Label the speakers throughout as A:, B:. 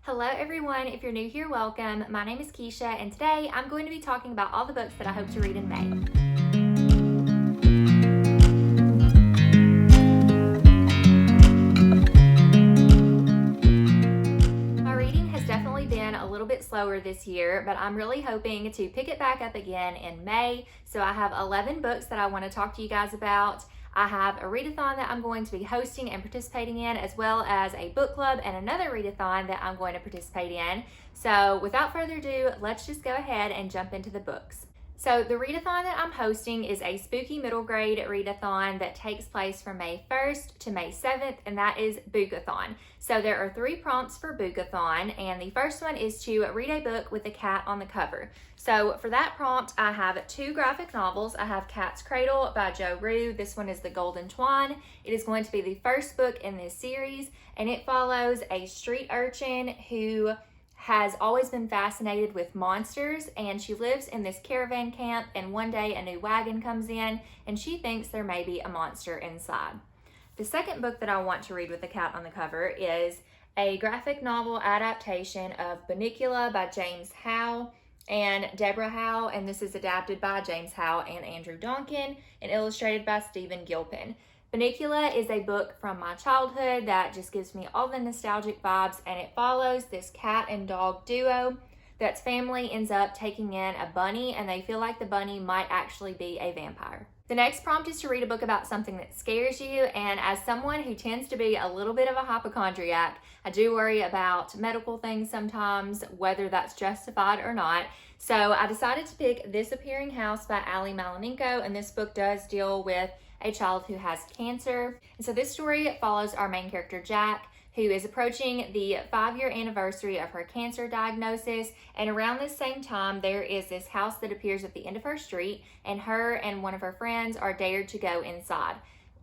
A: Hello everyone, if you're new here, welcome. My name is Keisha and today I'm going to be talking about all the books that I hope to read in May. My reading has definitely been a little bit slower this year, but I'm really hoping to pick it back up again in May. So I have 11 books that I want to talk to you guys about. I have a readathon that I'm going to be hosting and participating in, as well as a book club and another readathon that I'm going to participate in. So without further ado, let's just go ahead and jump into the books. So the readathon that I'm hosting is a spooky middle grade readathon that takes place from May 1st to May 7th, and that is Boookathon. So there are 3 prompts for Boookathon, and the first one is to read a book with a cat on the cover. So for that prompt, I have 2 graphic novels. I have Cat's Cradle by Rioux. This one is The Golden Twine. It is going to be the first book in this series, and it follows a street urchin who has always been fascinated with monsters, and she lives in this caravan camp, and one day a new wagon comes in and she thinks there may be a monster inside. The second book that I want to read with a cat on the cover is a graphic novel adaptation of Bunnicula by James Howe and Deborah Howe, and this is adapted by James Howe and Andrew Donkin and illustrated by Stephen Gilpin. Bunnicula is a book from my childhood that just gives me all the nostalgic vibes, and it follows this cat and dog duo that's family ends up taking in a bunny, and they feel like the bunny might actually be a vampire. The next prompt is to read a book about something that scares you, and as someone who tends to be a little bit of a hypochondriac, I do worry about medical things sometimes, whether that's justified or not. So I decided to pick This Appearing House by Malinenko, and this book does deal with a child who has cancer. And so this story follows our main character, Jack, who is approaching the 5-year anniversary of her cancer diagnosis. And around this same time, there is this house that appears at the end of her street, and her and one of her friends are dared to go inside.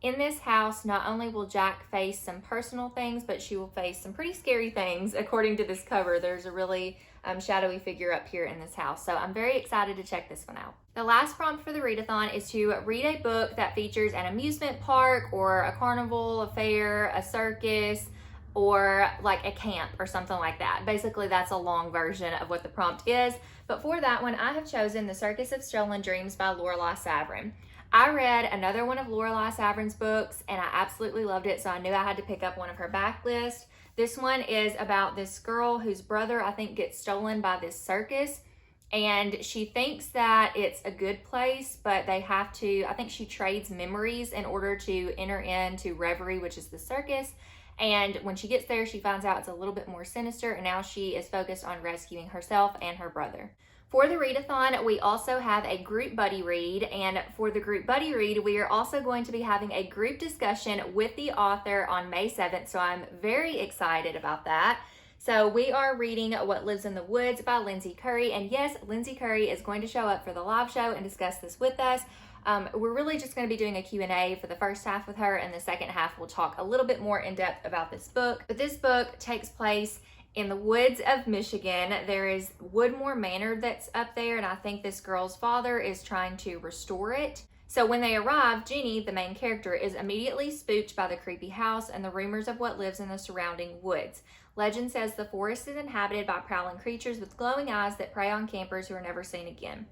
A: In this house, not only will Jack face some personal things, but she will face some pretty scary things. According to this cover, there's a really shadowy figure up here in this house. So I'm very excited to check this one out. The last prompt for the readathon is to read a book that features an amusement park or a carnival, a fair, a circus, or like a camp or something like that. Basically, that's a long version of what the prompt is. But for that one, I have chosen The Circus of Stolen Dreams by Lorelei Savaryn. I read another one of Lorelei Savaryn's books and I absolutely loved it, so I knew I had to pick up one of her backlist. This one is about this girl whose brother, I think, gets stolen by this circus, and she thinks that it's a good place, but they have to, I think she trades memories in order to enter into Reverie, which is the circus. And when she gets there, she finds out it's a little bit more sinister, and now she is focused on rescuing herself and her brother. For the readathon, we also have a group buddy read, and for the group buddy read, we are also going to be having a group discussion with the author on May 7th, so I'm very excited about that. So we are reading What Lives in the Woods by Lindsay Currie, and yes, Lindsay Currie is going to show up for the live show and discuss this with us. We're really just going to be doing a Q&A for the first half with her, and the second half we'll talk a little bit more in depth about this book. But this book takes place in the woods of Michigan. There is Woodmore Manor that's up there, and I think this girl's father is trying to restore it. So when they arrive, Jeannie, the main character, is immediately spooked by the creepy house and the rumors of what lives in the surrounding woods. Legend says the forest is inhabited by prowling creatures with glowing eyes that prey on campers who are never seen again.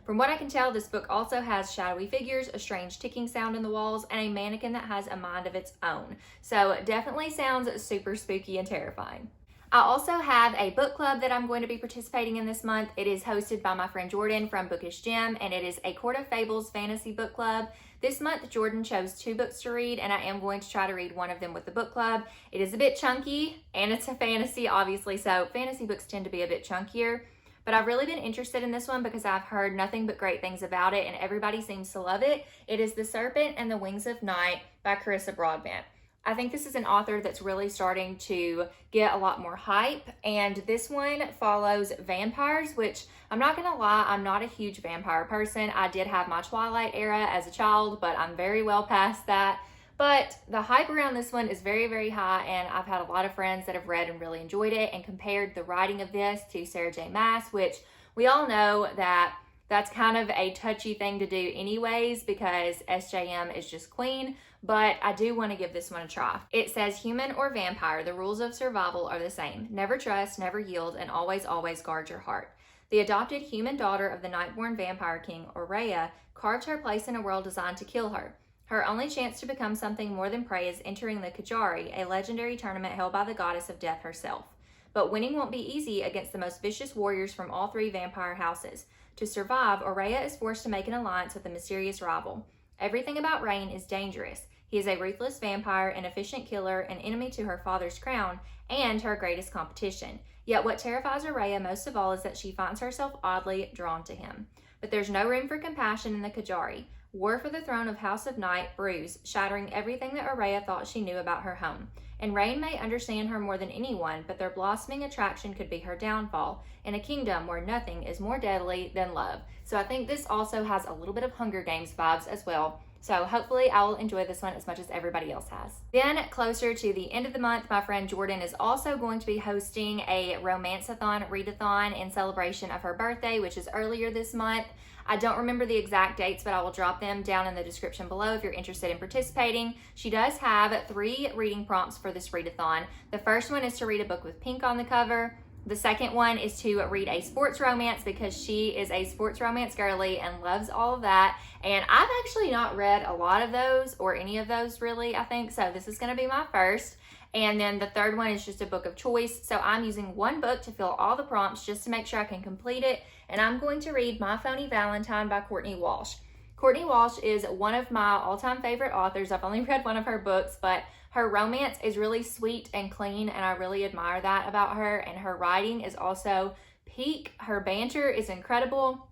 A: From what I can tell, this book also has shadowy figures, a strange ticking sound in the walls, and a mannequin that has a mind of its own. So it definitely sounds super spooky and terrifying. I also have a book club that I'm going to be participating in this month. It is hosted by my friend Jordan from Bookish Gem, and it is a Court of Fables fantasy book club. This month, Jordan chose 2 books to read, and I am going to try to read one of them with the book club. It is a bit chunky, and it's a fantasy, obviously, so fantasy books tend to be a bit chunkier. But I've really been interested in this one because I've heard nothing but great things about it, and everybody seems to love it. It is The Serpent and the Wings of Night by Carissa Broadbent. I think this is an author that's really starting to get a lot more hype, and this one follows vampires, which I'm not gonna lie, I'm not a huge vampire person. I did have my Twilight era as a child, but I'm very well past that. But the hype around this one is very, very high, and I've had a lot of friends that have read and really enjoyed it and compared the writing of this to Sarah J. Maas, which we all know that That's kind of a touchy thing to do anyways because SJM is just queen, but I do want to give this one a try. It says, human or vampire, the rules of survival are the same. Never trust, never yield, and always, always guard your heart. The adopted human daughter of the Nightborn vampire king, Rioux, carved her place in a world designed to kill her. Her only chance to become something more than prey is entering the Kajari, a legendary tournament held by the goddess of death herself. But winning won't be easy against the most vicious warriors from all three vampire houses. To survive, Rioux is forced to make an alliance with a mysterious rival. Everything about Rain is dangerous. He is a ruthless vampire, an efficient killer, an enemy to her father's crown, and her greatest competition. Yet what terrifies Rioux most of all is that she finds herself oddly drawn to him. But there's no room for compassion in the Kajari. War for the throne of House of Night brews, shattering everything that Rioux thought she knew about her home. And Rain may understand her more than anyone, but their blossoming attraction could be her downfall in a kingdom where nothing is more deadly than love. So I think this also has a little bit of Hunger Games vibes as well. So hopefully I will enjoy this one as much as everybody else has. Then closer to the end of the month, my friend Jordan is also going to be hosting a Romanceathon, Readathon in celebration of her birthday, which is earlier this month. I don't remember the exact dates, but I will drop them down in the description below if you're interested in participating. She does have 3 reading prompts for this readathon. The first one is to read a book with pink on the cover. The second one is to read a sports romance because she is a sports romance girly and loves all of that. And I've actually not read a lot of those or any of those really, I think. So this is going to be my first. And then the third one is just a book of choice. So I'm using one book to fill all the prompts just to make sure I can complete it. And I'm going to read My Phony Valentine by Courtney Walsh. Courtney Walsh is one of my all-time favorite authors. I've only read one of her books, but her romance is really sweet and clean, and I really admire that about her. And her writing is also peak. Her banter is incredible.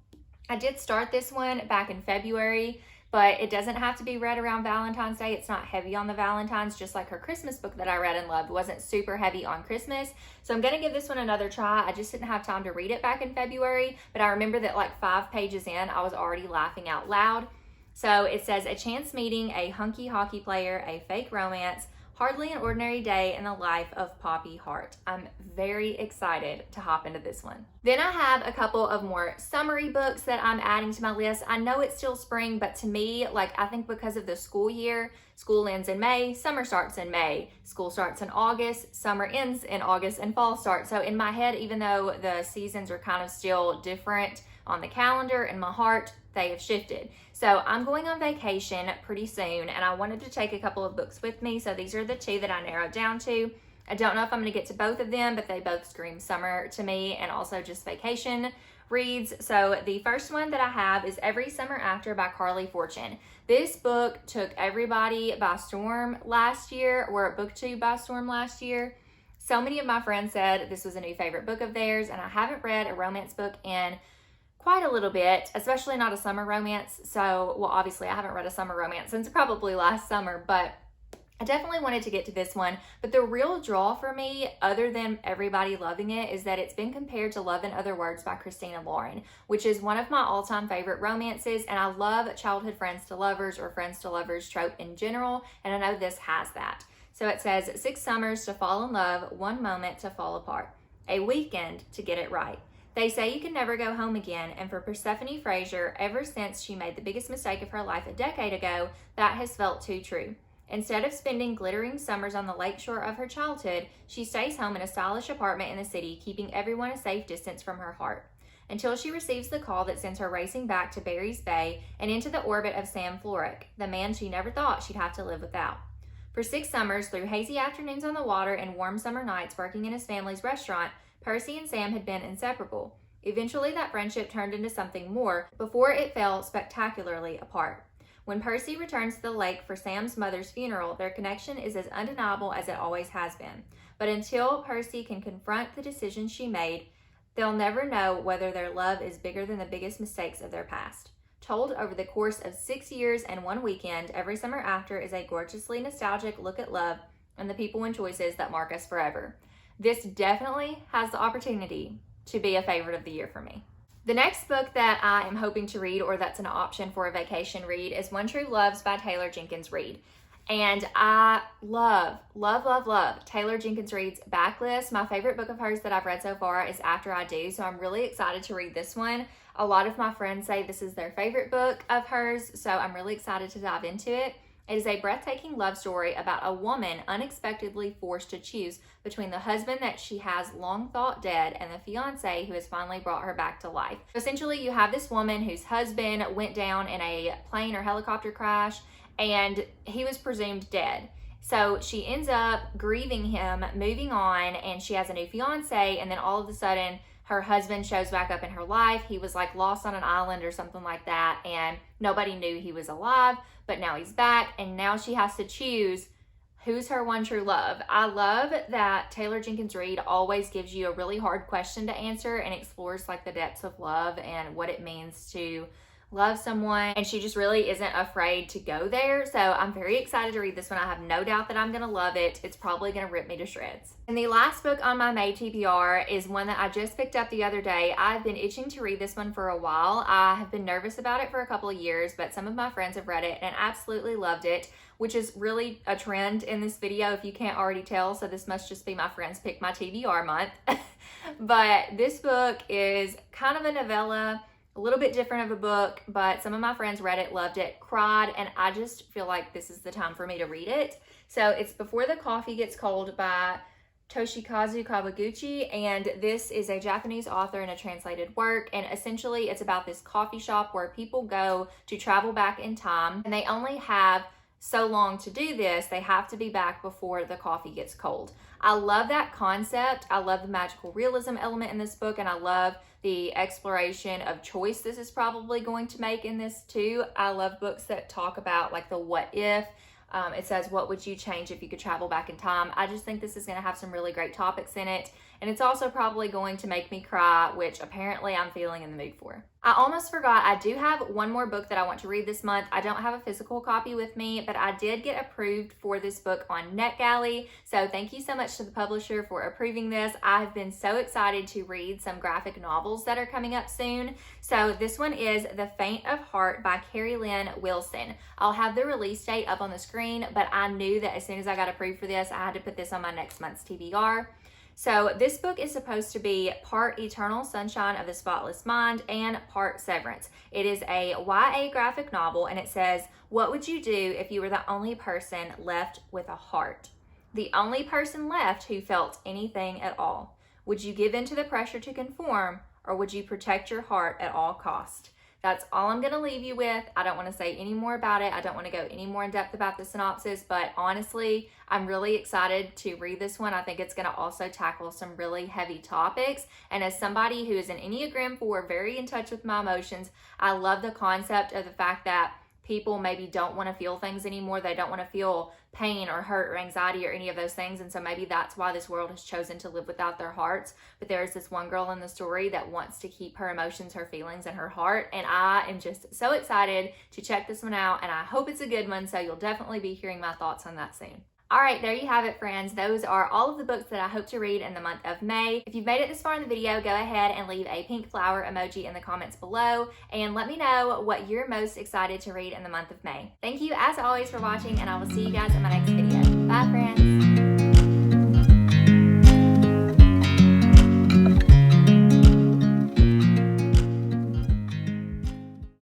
A: I did start this one back in February, but it doesn't have to be read around Valentine's Day. It's not heavy on the Valentines, just like her Christmas book that I read and loved wasn't super heavy on Christmas. So I'm going to give this one another try. I just didn't have time to read it back in February, but I remember that like 5 pages in, I was already laughing out loud. So it says, a chance meeting, a hunky hockey player, a fake romance, hardly an ordinary day in the life of Poppy Hart. I'm very excited to hop into this one. Then I have a couple of more summery books that I'm adding to my list. I know it's still spring, but to me, like I think because of the school year, school ends in May, summer starts in May, school starts in August, summer ends in August, and fall starts. So in my head, even though the seasons are kind of still different on the calendar, in my heart, they have shifted. So I'm going on vacation pretty soon, and I wanted to take a couple of books with me. So these are the 2 that I narrowed down to. I don't know if I'm going to get to both of them, but they both scream summer to me and also just vacation reads. So the first one that I have is Every Summer After by Carley Fortune. This book took everybody by storm last year, or BookTube by storm last year. So many of my friends said this was a new favorite book of theirs, and I haven't read a romance book in quite a little bit, especially not a summer romance. So, well, obviously I haven't read a summer romance since probably last summer, but I definitely wanted to get to this one. But the real draw for me, other than everybody loving it, is that it's been compared to Love in Other Words by Christina Lauren, which is one of my all-time favorite romances. And I love childhood friends to lovers or friends to lovers trope in general. And I know this has that. So it says, 6 summers to fall in love, 1 moment to fall apart, a weekend to get it right. They say you can never go home again, and for Persephone Fraser, ever since she made the biggest mistake of her life a decade ago, that has felt too true. Instead of spending glittering summers on the lakeshore of her childhood, she stays home in a stylish apartment in the city, keeping everyone a safe distance from her heart, until she receives the call that sends her racing back to Barry's Bay and into the orbit of Sam Florrick, the man she never thought she'd have to live without. For 6 summers, through hazy afternoons on the water and warm summer nights working in his family's restaurant, Percy and Sam had been inseparable. Eventually, that friendship turned into something more before it fell spectacularly apart. When Percy returns to the lake for Sam's mother's funeral, their connection is as undeniable as it always has been. But until Percy can confront the decision she made, they'll never know whether their love is bigger than the biggest mistakes of their past. Told over the course of 6 years and 1 weekend, Every Summer After is a gorgeously nostalgic look at love and the people and choices that mark us forever. This definitely has the opportunity to be a favorite of the year for me. The next book that I am hoping to read, or that's an option for a vacation read, is One True Loves by Taylor Jenkins Reid. And I love Taylor Jenkins Reid's Backlist. My favorite book of hers that I've read so far is After I Do, so I'm really excited to read this one. A lot of my friends say this is their favorite book of hers, so I'm really excited to dive into it. It is a breathtaking love story about a woman unexpectedly forced to choose between the husband that she has long thought dead and the fiance who has finally brought her back to life. Essentially, you have this woman whose husband went down in a plane or helicopter crash and he was presumed dead. So she ends up grieving him, moving on, and she has a new fiance, and then all of a sudden her husband shows back up in her life. He was like lost on an island or something like that, and nobody knew he was alive, but now he's back, and now she has to choose who's her one true love. I love that Taylor Jenkins Reid always gives you a really hard question to answer and explores like the depths of love and what it means to love someone, and she just really isn't afraid to go there. So I'm very excited to read this one. I have no doubt that I'm gonna love it. It's probably gonna rip me to shreds. And the last book on my May TBR is one that I just picked up the other day. I've been itching to read this one for a while. I have been nervous about it for a couple of years, but some of my friends have read it and absolutely loved it, which is really a trend in this video if you can't already tell. So this must just be my friends pick my TBR month. But this book is kind of a novella, a little bit different of a book, but some of my friends read it, loved it, cried, and I just feel like this is the time for me to read it. So it's Before the Coffee Gets Cold by Toshikazu Kawaguchi, and this is a Japanese author in a translated work, and essentially it's about this coffee shop where people go to travel back in time, and they only have so long to do this. They have to be back before the coffee gets cold. I love that concept. I love the magical realism element in this book, and I love the exploration of choice this is probably going to make in this too. I love books that talk about like the what if. It says, what would you change if you could travel back in time? I just think this is going to have some really great topics in it. And it's also probably going to make me cry, which apparently I'm feeling in the mood for. I almost forgot, I do have one more book that I want to read this month. I don't have a physical copy with me, but I did get approved for this book on NetGalley. So thank you so much to the publisher for approving this. I have been so excited to read some graphic novels that are coming up soon. So this one is The Faint of Heart by Kerilynn Wilson. I'll have the release date up on the screen, but I knew that as soon as I got approved for this, I had to put this on my next month's TBR. So this book is supposed to be part Eternal Sunshine of the Spotless Mind and part Severance. It is a YA graphic novel, and it says, what would you do if you were the only person left with a heart? The only person left who felt anything at all. Would you give in to the pressure to conform, or would you protect your heart at all cost? That's all I'm going to leave you with. I don't want to say any more about it. I don't want to go any more in depth about the synopsis, but honestly, I'm really excited to read this one. I think it's going to also tackle some really heavy topics. And as somebody who is an Enneagram 4, very in touch with my emotions, I love the concept of the fact that people maybe don't want to feel things anymore. They don't want to feel pain or hurt or anxiety or any of those things. And so maybe that's why this world has chosen to live without their hearts. But there's this one girl in the story that wants to keep her emotions, her feelings, and her heart. And I am just so excited to check this one out. And I hope it's a good one. So you'll definitely be hearing my thoughts on that soon. All right, there you have it, friends. Those are all of the books that I hope to read in the month of May. If you've made it this far in the video, go ahead and leave a pink flower emoji in the comments below and let me know what you're most excited to read in the month of May. Thank you, as always, for watching, and I will see you guys in my next video. Bye, friends.